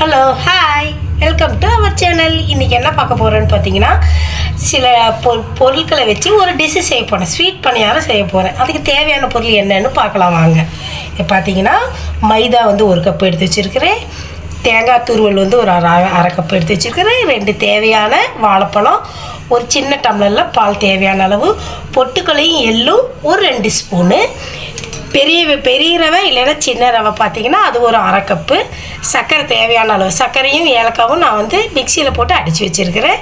Hello hi welcome to our channel. இன்றைக்கி என்ன பார்க்க போகிறேன்னு பார்த்தீங்கன்னா, சில பொருட்களை வச்சு ஒரு டிஷ்ஷு செய்ய போகிறேன். ஸ்வீட் பணியாரம் செய்ய போகிறேன். அதுக்கு தேவையான பொருள் என்னன்னு பார்க்கலாம் வாங்க. இப்போ பார்த்தீங்கன்னா மைதா வந்து 1 கப் எடுத்து வச்சுருக்கிறேன். தேங்காய் துருவல் வந்து ஒரு அரை கப் எடுத்து வச்சுருக்கிறேன். 2 தேவையான வாழைப்பழம், ஒரு சின்ன டம்ளரில் பால் தேவையான அளவு, பொட்டுக்களையும் எள்ளும் ஒரு 2 ஸ்பூனு, பெரிய ரவை இல்லைன்னா சின்ன ரவை பார்த்தீங்கன்னா அது ஒரு அரை கப்பு, சர்க்கரை தேவையான அளவு, சர்க்கரையும் ஏலக்காவும் நான் வந்து மிக்சியில் போட்டு அடித்து வச்சுருக்கிறேன்.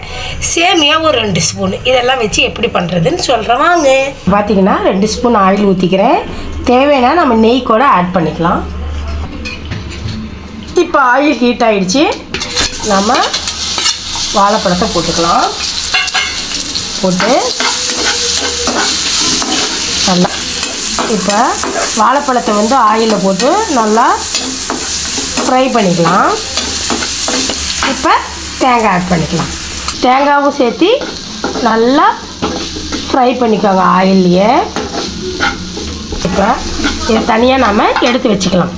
சேமியா ஒரு 2 ஸ்பூன். இதெல்லாம் வச்சு எப்படி பண்ணுறதுன்னு சொல்கிறேன் வாங்க. பார்த்தீங்கன்னா 2 ஸ்பூன் ஆயில் ஊற்றிக்கிறேன். தேவைன்னா நம்ம நெய் கூட ஆட் பண்ணிக்கலாம். இப்போ ஆயில் ஹீட் ஆகிடுச்சு. நம்ம வாழைப்பழத்தை போட்டுக்கலாம். போட்டு நல்லா இப்போ வாழைப்பழத்தை வந்து ஆயிலில் போட்டு நல்லா ஃப்ரை பண்ணிக்கலாம். இப்போ தேங்காய் ஆட் பண்ணிக்கலாம். தேங்காயும் சேர்த்து நல்லா ஃப்ரை பண்ணிக்கோங்க ஆயில்லையே. இப்போ இதை தனியாக நம்ம எடுத்து வச்சுக்கலாம்.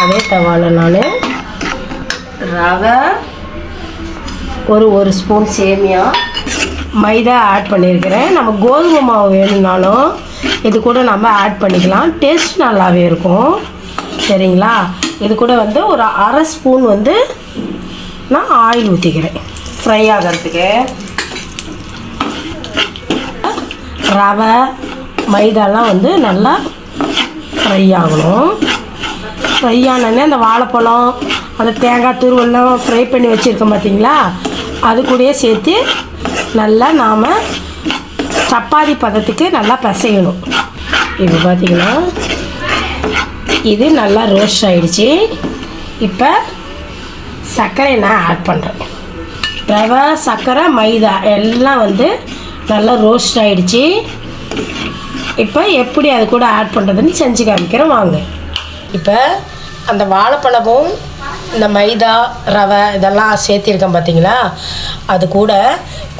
அதே தவாவில் நான் ரவை, ஒரு ஸ்பூன் சேமியா, மைதா ஆட் பண்ணியிருக்கிறேன். நம்ம கோதுமை மாவு வேணும்னாலும் இது கூட நம்ம ஆட் பண்ணிக்கலாம். டேஸ்ட் நல்லாவே இருக்கும். சரிங்களா? இது கூட வந்து ஒரு அரை ஸ்பூன் வந்து நான் ஆயில் ஊற்றிக்கிறேன் ஃப்ரை ஆகிறதுக்கு. ரவை மைதாலாம் வந்து நல்லா ஃப்ரை ஆகணும். ஃப்ரை ஆனோடனே அந்த வாழைப்பழம், அந்த தேங்காய் துருவெல்லாம் ஃப்ரை பண்ணி வச்சுருக்கோம் பார்த்தீங்களா, அது கூடயே சேர்த்து நல்லா நாம் சப்பாத்தி பதத்துக்கு நல்லா பிசையணும். இப்போ பார்த்திங்கன்னா இது நல்லா ரோஸ்ட் ஆகிடுச்சு. இப்போ சர்க்கரை நான் ஆட் பண்ணுறேன். ரவை, சர்க்கரை, மைதா எல்லாம் வந்து நல்லா ரோஸ்ட் ஆகிடுச்சு. இப்போ எப்படி அது கூட ஆட் பண்ணுறதுன்னு செஞ்சு காமிக்கிறேன் வாங்க. இப்போ அந்த வாழைப்பழமும் இந்த மைதா, ரவை இதெல்லாம் சேர்த்திருக்கேன் பார்த்தீங்களா, அது கூட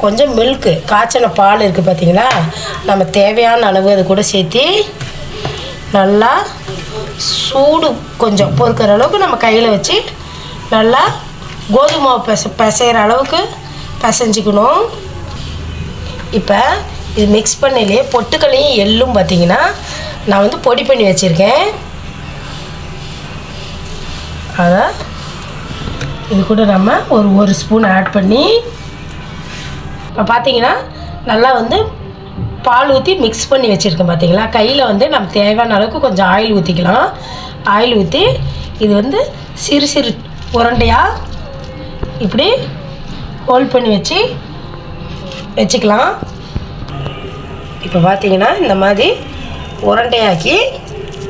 கொஞ்சம் மில்க்கு, காய்ச்சின பால் இருக்குது பார்த்தீங்களா, நம்ம தேவையான அளவு அது கூட சேர்த்து நல்லா சூடு கொஞ்சம் பொறுக்கிற அளவுக்கு நம்ம கையில் வச்சு நல்லா கோதுமை பிசைகிற அளவுக்கு பிசைஞ்சிக்கணும். இப்போ இது மிக்ஸ் பண்ணிலே பொட்டுக்களையும் எள்ளும் பார்த்தீங்கன்னா நான் வந்து பொடி பண்ணி வச்சுருக்கேன். அதை இது கூட நம்ம ஒரு ஸ்பூன் ஆட் பண்ணி இப்போ பார்த்தீங்கன்னா நல்லா வந்து பால் ஊற்றி மிக்ஸ் பண்ணி வச்சுருக்கேன் பார்த்தீங்களா. கையில் வந்து நம்ம தேவையான அளவுக்கு கொஞ்சம் ஆயில் ஊற்றிக்கலாம். ஆயில் ஊற்றி இது வந்து சிறு சிறு உருண்டையாக இப்படி ஹோல்ட் பண்ணி வச்சுக்கலாம். இப்போ பார்த்தீங்கன்னா இந்த மாதிரி உருண்டையாக்கி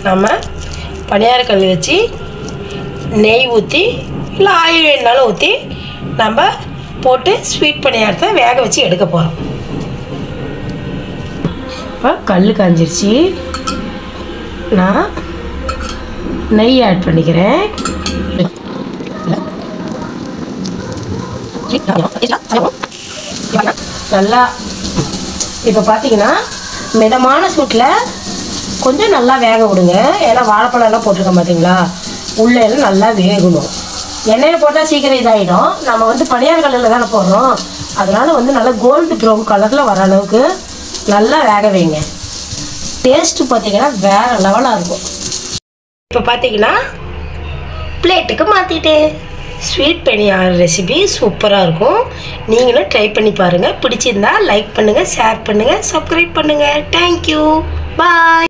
நம்ம பணியாரக்கல் வச்சு நெய் ஊற்றி இல்லை ஆயில் வேணுனாலும் ஊற்றி நம்ம போட்டு ஸ்வீட் பணியாரத்தை வேக வச்சு எடுக்க போகிறோம். இப்போ கல் காஞ்சிருச்சு. நான் நெய் ஆட் பண்ணிக்கிறேன். நல்லா இப்போ பார்த்தீங்கன்னா மிதமான சூட்டில் கொஞ்சம் நல்லா வேக விடுங்க. ஏன்னா வாழைப்பழம்லாம் போட்டிருக்கோம் பார்த்தீங்களா, உள்ளெல்லாம் நல்லா வேகணும். எண்ணெயில் போட்டால் சீக்கிரம் இதாகிடும். நம்ம வந்து பணியார கல்லில் தானே போடுறோம், அதனால் வந்து நல்லா கோல்டு ப்ரௌன் கலரில் வர அளவுக்கு நல்லா வேக வைங்க. டேஸ்ட்டு பார்த்திங்கன்னா வேறு லெவலாக இருக்கும். இப்போ பார்த்திங்கன்னா பிளேட்டுக்கு மாற்றிட்டேன். ஸ்வீட் பணியார ரெசிபி சூப்பராக இருக்கும். நீங்களும் ட்ரை பண்ணி பாருங்கள். பிடிச்சிருந்தா லைக் பண்ணுங்கள், ஷேர் பண்ணுங்கள், சப்ஸ்கிரைப் பண்ணுங்கள். தேங்க்யூ, பாய்.